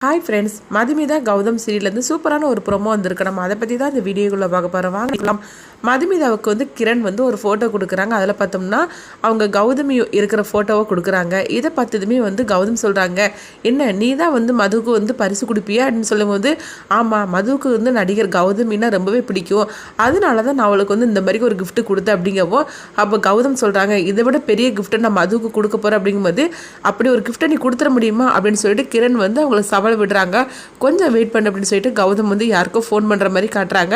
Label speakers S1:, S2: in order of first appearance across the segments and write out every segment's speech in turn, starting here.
S1: Hi friends, Madhumitha Gautham சீரியல்லேருந்து சூப்பரான ஒரு promo வந்திருக்கு. நம்ம அதை பற்றி தான் இந்த வீடியோக்குள்ளே பார்க்க போகிறோம். வாங்கிக்கலாம். மதுமிதாவுக்கு கிரண் ஒரு ஃபோட்டோ கொடுக்குறாங்க. அதில் பார்த்தோம்னா அவங்க கௌதமி இருக்கிற ஃபோட்டோவை கொடுக்குறாங்க. இதை பார்த்ததுமே கௌதம் சொல்கிறாங்க, என்ன நீ தான் மதுவுக்கு பரிசு கொடுப்பியா அப்படின்னு சொல்லும்போது, ஆமாம் மதுவுக்கு நடிகர் கௌதமின்னா ரொம்பவே பிடிக்கும், அதனால தான் நான் அவளுக்கு இந்த மாதிரி ஒரு கிஃப்ட் கொடுத்தேன் அப்படிங்கவும். அப்போ கௌதம் சொல்கிறாங்க, இதை விட பெரிய கிஃப்ட்டை நான் மதுவுக்கு கொடுக்க போகிறேன் அப்படிங்கும்போது, அப்படி ஒரு கிஃப்ட்டை நீ கொடுத்துட முடியுமா அப்படின்னு சொல்லிட்டு கிரண் அவங்கள சவால் விடுறாங்க. கொஞ்சம் வெயிட் பண்ண அப்படின்னு சொல்லிட்டு கௌதம் யாருக்கோ ஃபோன் பண்ணுற மாதிரி காட்டுறாங்க.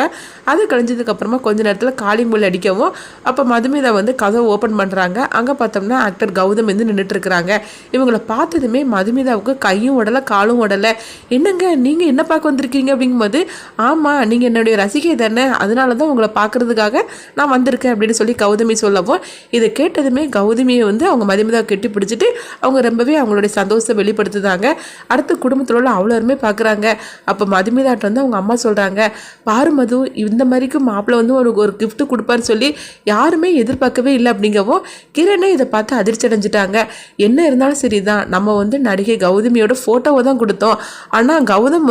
S1: அது கழிஞ்சதுக்கப்புறமா கொஞ்ச நேரத்தில் காலிங் பெல் அடிக்கவும், அப்போ மதுமிதா கதவை ஓப்பன் பண்ணுறாங்க. அங்கே பார்த்தோம்னா ஆக்டர் கௌதம் நின்றுட்டு இருக்கிறாங்க. இவங்களை பார்த்ததுமே மதுமிதாவுக்கு கையும் உடலை காலும் உடலை. என்னங்க நீங்கள் என்ன பார்க்க வந்திருக்கீங்க அப்படிங்கும்போது, ஆமாம் நீங்கள் என்னுடைய ரசிகை தானே, அதனால தான் உங்களை பார்க்கறதுக்காக நான் வந்திருக்கேன் அப்படின்னு சொல்லி கௌதமி சொல்லவும், இதை கேட்டதுமே கௌதமியை அவங்க மதுமிதாவை கெட்டி பிடிச்சிட்டு அவங்க ரொம்பவே அவங்களுடைய சந்தோஷத்தை வெளிப்படுத்துதாங்க. அடுத்து குடும்பத்தில் அவ்வளோருமே பார்க்குறாங்க. அப்போ மதுமிதாட்ட அவங்க அம்மா சொல்கிறாங்க, பாரு மது, இந்த மாதிரிக்கு மாப்பிள்ளை ஒரு கிஃப்ட் கொடுப்பான்னு சொல்லி யாருமே எதிர்பார்க்கவே இல்லை அப்படிங்கவும் கிரணே இதை பார்த்து அதிர்ச்சி அடைஞ்சிட்டாங்க. என்ன இருந்தாலும் சரிதான், நம்ம நடிகை கௌதமியோட ஃபோட்டோவை தான் கொடுத்தோம், ஆனால் கௌதம்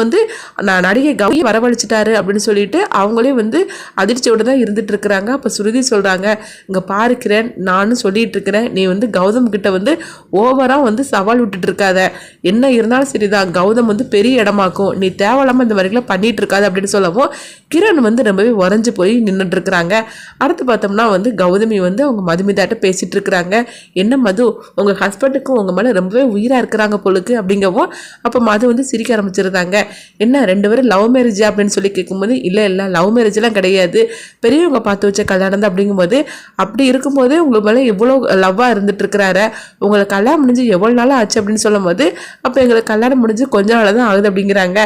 S1: நான் நடிகை கௌதமி வரவழைச்சிட்டாரு அப்படின்னு சொல்லிட்டு அவங்களே அதிர்ச்சியோடு தான் இருந்துட்டு இருக்கிறாங்க. அப்போ சுருதி சொல்கிறாங்க, இங்கே பாரு கிரண், நானும் சொல்லிட்டு இருக்கிறேன், நீ கௌதம் கிட்ட ஓவராக சவால் விட்டுட்டு இருக்காத, என்ன இருந்தாலும் சரிதான், கௌதம் பெரிய இடமாக்கும், நீ தேவையில்லாமல் இந்த மாதிரிலாம் பண்ணிட்டு இருக்காது அப்படின்னு சொல்லவும் கிரண் ரொம்பவே உறைஞ்சு போய் நின்றுட்டு இருக்கிறாங்க. அடுத்து பார்த்தோம்னா கௌதமி அவங்க மதுமிதாட்ட பேசிட்டு இருக்கிறாங்க. என்ன மது, உங்கள் ஹஸ்பண்டுக்கும் உங்கள் மேலே ரொம்பவே உயிராக இருக்கிறாங்க பொழுது அப்படிங்கவும், அப்போ மது சிரிக்க ஆரம்பிச்சிருந்தாங்க. என்ன ரெண்டு பேரும் லவ் மேரேஜா அப்படின்னு சொல்லி கேட்கும்போது, இல்லை லவ் மேரேஜ்லாம் கிடையாது, பெரியவங்க பார்த்து வச்ச கல்யாணம் தான் அப்படிங்கும்போது, அப்படி இருக்கும்போது உங்களுக்கு மேலே எவ்வளோ லவ்வாக இருந்துட்டு இருக்கிறாரு, உங்களை கல்யாணம் முடிஞ்சு எவ்வளோ நாள் ஆச்சு அப்படின்னு சொல்லும் போது, அப்போ எங்களுக்கு கல்யாணம் முடிஞ்சு கொஞ்ச நாள் தான் ஆகுது அப்படிங்கிறாங்க.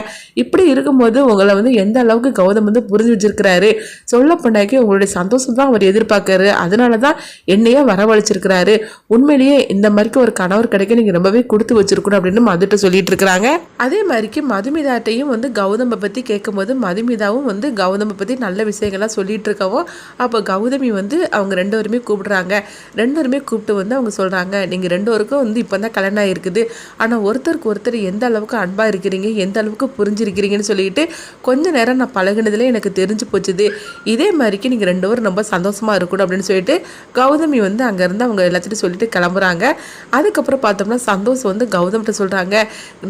S1: இப்படி இருக்கும்போது உங்களை எந்த அளவுக்கு கௌதம் புரிஞ்சு வச்சிருக்கிறாரு, சொல்ல பண்ணாக்கி உங்களுடைய சந்தோஷம் தான் அவர் எதிர்பார்க்காரு, அதனால தான் என்னையே வரவழைச்சிருக்கிறாரு, உண்மையிலேயே இந்த மாதிரிக்கு ஒரு கணவர் கிடைக்க நீங்க ரொம்பவே கொடுத்து வச்சிருக்கணும் அப்படின்னு மதுட்ட சொல்லிட்டு இருக்கிறாங்க. அதே மாதிரிக்கு மதுமிதாட்டையும் கௌதமை பத்தி கேட்கும்போது மதுமிதாவும் கௌதமை பத்தி நல்ல விஷயங்கள்லாம் சொல்லிட்டு இருக்கவும், அப்போ கௌதமி அவங்க ரெண்டு பேருமே கூப்பிடுறாங்க. ரெண்டு பேருமே கூப்பிட்டு அவங்க சொல்றாங்க, நீங்க ரெண்டு பேருக்கும் இப்பதான் கல்யாணம் ஆயிருக்குது, ஆனா ஒருத்தருக்கு ஒருத்தர் எந்த அளவுக்கு அன்பா இருக்கிறீங்க, எந்த அளவுக்கு புரிஞ்சிருக்கிறீங்கன்னு சொல்லிட்டு கொஞ்ச நேரம் நான் பழகினதுல எனக்கு தெரிஞ்சு போச்சுது, இதே மாதிரிக்கு நீங்கள் ரெண்டு பேரும் ரொம்ப சந்தோஷமா இருக்கணும் அப்படின்னு சொல்லிட்டு கௌதமி அங்கேருந்து அவங்க எல்லாத்தையும் சொல்லிட்டு கிளம்புறாங்க. அதுக்கப்புறம் பார்த்தோம்னா சந்தோஷம் கௌதம்கிட்ட சொல்கிறாங்க,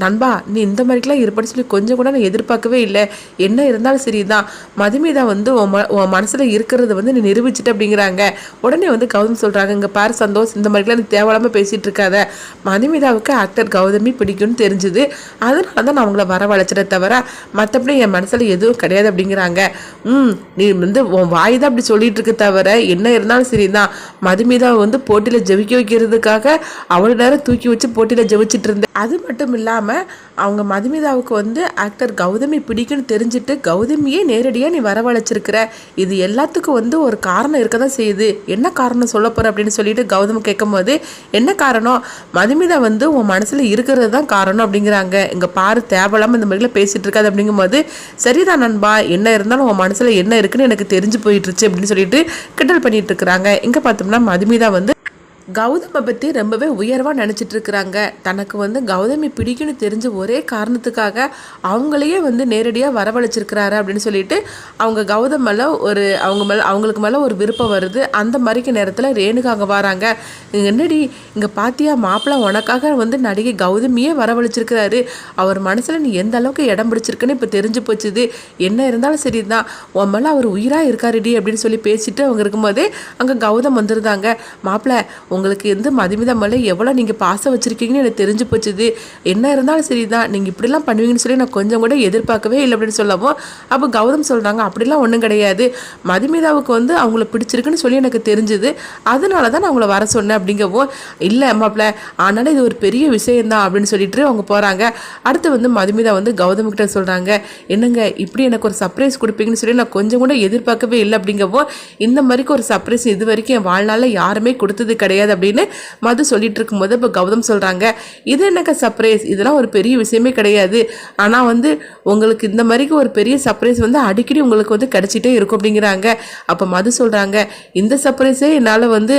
S1: நண்பா நீ இந்த மாதிரிக்கெலாம் இருப்பேன்னு சொல்லி கொஞ்சம் கூட நான் எதிர்பார்க்கவே இல்லை, என்ன இருந்தாலும் சரிதான், மதுமிதா உன் மனசில் இருக்கிறத நீ நிரூபிச்சுட்டு அப்படிங்கிறாங்க. உடனே கௌதம் சொல்கிறாங்க, இங்கே பாரு சந்தோஷ், இந்த மாதிரிக்கெலாம் நீ தேவையில்லாமல் பேசிகிட்டு இருக்காத, மதுமிதாவுக்கு ஆக்டர் கௌதமி பிடிக்கும்னு தெரிஞ்சுது, அதனால தான் நான் அவங்கள வரவழைச்சிட தவிர மற்றபடி என் மனசில் எதுவும் கிடையாது அப்படிங்கிறாங்க. நீ உன் வாய் தான் அப்படி சொல்லிட்டு இருக்க தவிர என்ன இருந்தாலும் சரிதான், மதுமிதா போட்டியில் ஜெயிக்க வைக்கிறதுக்காக அவ்வளோ நேரம் தூக்கி வச்சு போட்டியில் ஜெயிச்சிட்டு இருந்தேன். அது மட்டும் இல்லாமல் அவங்க மதுமிதாவுக்கு ஆக்டர் கௌதமி பிடிக்குன்னு தெரிஞ்சுட்டு கௌதமியே நேரடியாக நீ வரவழைச்சிருக்கிற, இது எல்லாத்துக்கும் ஒரு காரணம் இருக்க தான் செய்யுது, என்ன காரணம் சொல்ல போகிற அப்படின்னு சொல்லிட்டு கௌதம் கேட்கும் போது, என்ன காரணம், மதுமிதா உன் மனசில் இருக்கிறது தான் காரணம் அப்படிங்கிறாங்க. இங்கே பாரு தேவையில்லாமல் இந்த மாதிரிலாம் பேசிகிட்டு இருக்காது அப்படிங்கும்போது, சரிதான் நண்பா, என்ன இருந்தாலும் உன் மனசில் என்ன இருக்குன்னு எனக்கு தெரிஞ்சு போயிட்டுருச்சு அப்படின்னு சொல்லிட்டு கிண்டல் பண்ணிட்டு இருக்கிறாங்க. இங்கே பார்த்தோம்னா மதுமிதா கௌதமை பற்றி ரொம்பவே உயர்வாக நினச்சிட்டு இருக்கிறாங்க. தனக்கு கௌதமி பிடிக்குன்னு தெரிஞ்ச ஒரே காரணத்துக்காக அவங்களையே நேரடியாக வரவழைச்சிருக்கிறாரு அப்படின்னு சொல்லிட்டு அவங்க கௌதம் மேலே அவங்களுக்கு மேலே ஒரு விருப்பம் வருது. அந்த மாதிரிக்கு நேரத்தில் ரேணுகா அங்கே வராங்க. என்னடி இங்கே பாத்தியா, மாப்பிள்ளை உனக்காக நடிகை கௌதமியே வரவழைச்சிருக்கிறாரு, அவர் மனசில் நீ எந்த அளவுக்கு இடம் பிடிச்சிருக்குன்னு இப்போ தெரிஞ்சு போச்சுது, என்ன இருந்தாலும் சரிதான், உன் மேலே அவர் உயிராக இருக்காருடி அப்படின்னு சொல்லி பேசிட்டு அவங்க இருக்கும்போதே அங்கே கௌதம் வந்துருந்தாங்க. மாப்பிள்ளை உங்களுக்கு மதுமிதா மேலே எவ்வளோ நீங்கள் பாசம் வச்சுருக்கீங்கன்னு எனக்கு தெரிஞ்சு போச்சுது, என்ன இருந்தாலும் சரிதான், நீங்கள் இப்படிலாம் பண்ணுவீங்கன்னு சொல்லி நான் கொஞ்சம் கூட எதிர்பார்க்கவே இல்லை அப்படின்னு சொல்லவும், அப்போ கௌதம் சொல்கிறாங்க, அப்படிலாம் ஒன்றும் கிடையாது, மதுமிதாவுக்கு அவங்கள பிடிச்சிருக்குன்னு சொல்லி எனக்கு தெரிஞ்சுது, அதனால தான் நான் அவங்கள வர சொன்னேன் அப்படிங்கவும், இல்லை மாப்பிள்ள, ஆனாலும் இது ஒரு பெரிய விஷயம்தான் அப்படின்னு சொல்லிட்டு அவங்க போகிறாங்க. அடுத்து மதுமிதா கௌதம் கிட்ட சொல்கிறாங்க, என்னங்க இப்படி எனக்கு ஒரு சர்ப்ரைஸ் கொடுப்பீங்கன்னு சொல்லி நான் கொஞ்சம் கூட எதிர்பார்க்கவே இல்லை அப்படிங்கவும், இந்த மாதிரிக்கு ஒரு சர்ப்ரைஸ் இது வரைக்கும் என் வாழ்நாளில் யாருமே கொடுத்தது கிடையாது கிடையாது அப்படின்னு மது சொல்லிட்டு இருக்கும்போது இப்போ கௌதம் சொல்கிறாங்க, இது என்னக்கா சர்ப்ரைஸ், இதெல்லாம் ஒரு பெரிய விஷயமே கிடையாது. ஆனால் வந்து உங்களுக்கு இந்த மாதிரிக்கு ஒரு பெரிய சர்ப்ரைஸ் வந்து அடிக்கடி உங்களுக்கு வந்து கிடைச்சிட்டே இருக்கும் அப்படிங்கிறாங்க. அப்போ மது சொல்கிறாங்க, இந்த சர்ப்ரைஸே என்னால் வந்து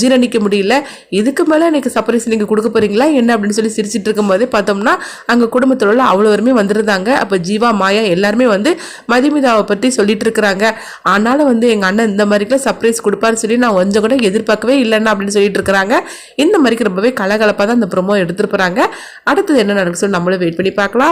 S1: ஜீரணிக்க முடியல, இதுக்கு மேலே எனக்கு சர்ப்ரைஸ் நீங்கள் கொடுக்க போகிறீங்களா என்ன அப்படின்னு சொல்லி சிரிச்சிட்டு இருக்கும்போதே பார்த்தோம்னா அங்கே குடும்பத்தோட அவ்வளோ வருமே வந்துருந்தாங்க. அப்போ ஜீவா மாயா எல்லாருமே வந்து மதுமிதாவை பற்றி சொல்லிட்டு இருக்கிறாங்க. ஆனாலும் வந்து எங்கள் அண்ணன் இந்த மாதிரிக்கெல்லாம் சர்ப்ரைஸ் கொடுப்பாருன்னு சொல்லி நான் கொஞ்சம் கூட எதிர்பார்க்கவே இல்லைன்னா அப்படின்னு சொல்லிட்டு இருக்கிறாங்க. இந்த மாதிரிக்கு ரொம்பவே கலகலப்பாக தான் அந்த ப்ரோமோ எடுத்துட்டு போகிறாங்க. அடுத்தது என்ன நடக்குன்னு சொல்லி நம்மளும் வெயிட் பண்ணி பார்க்கலாம்.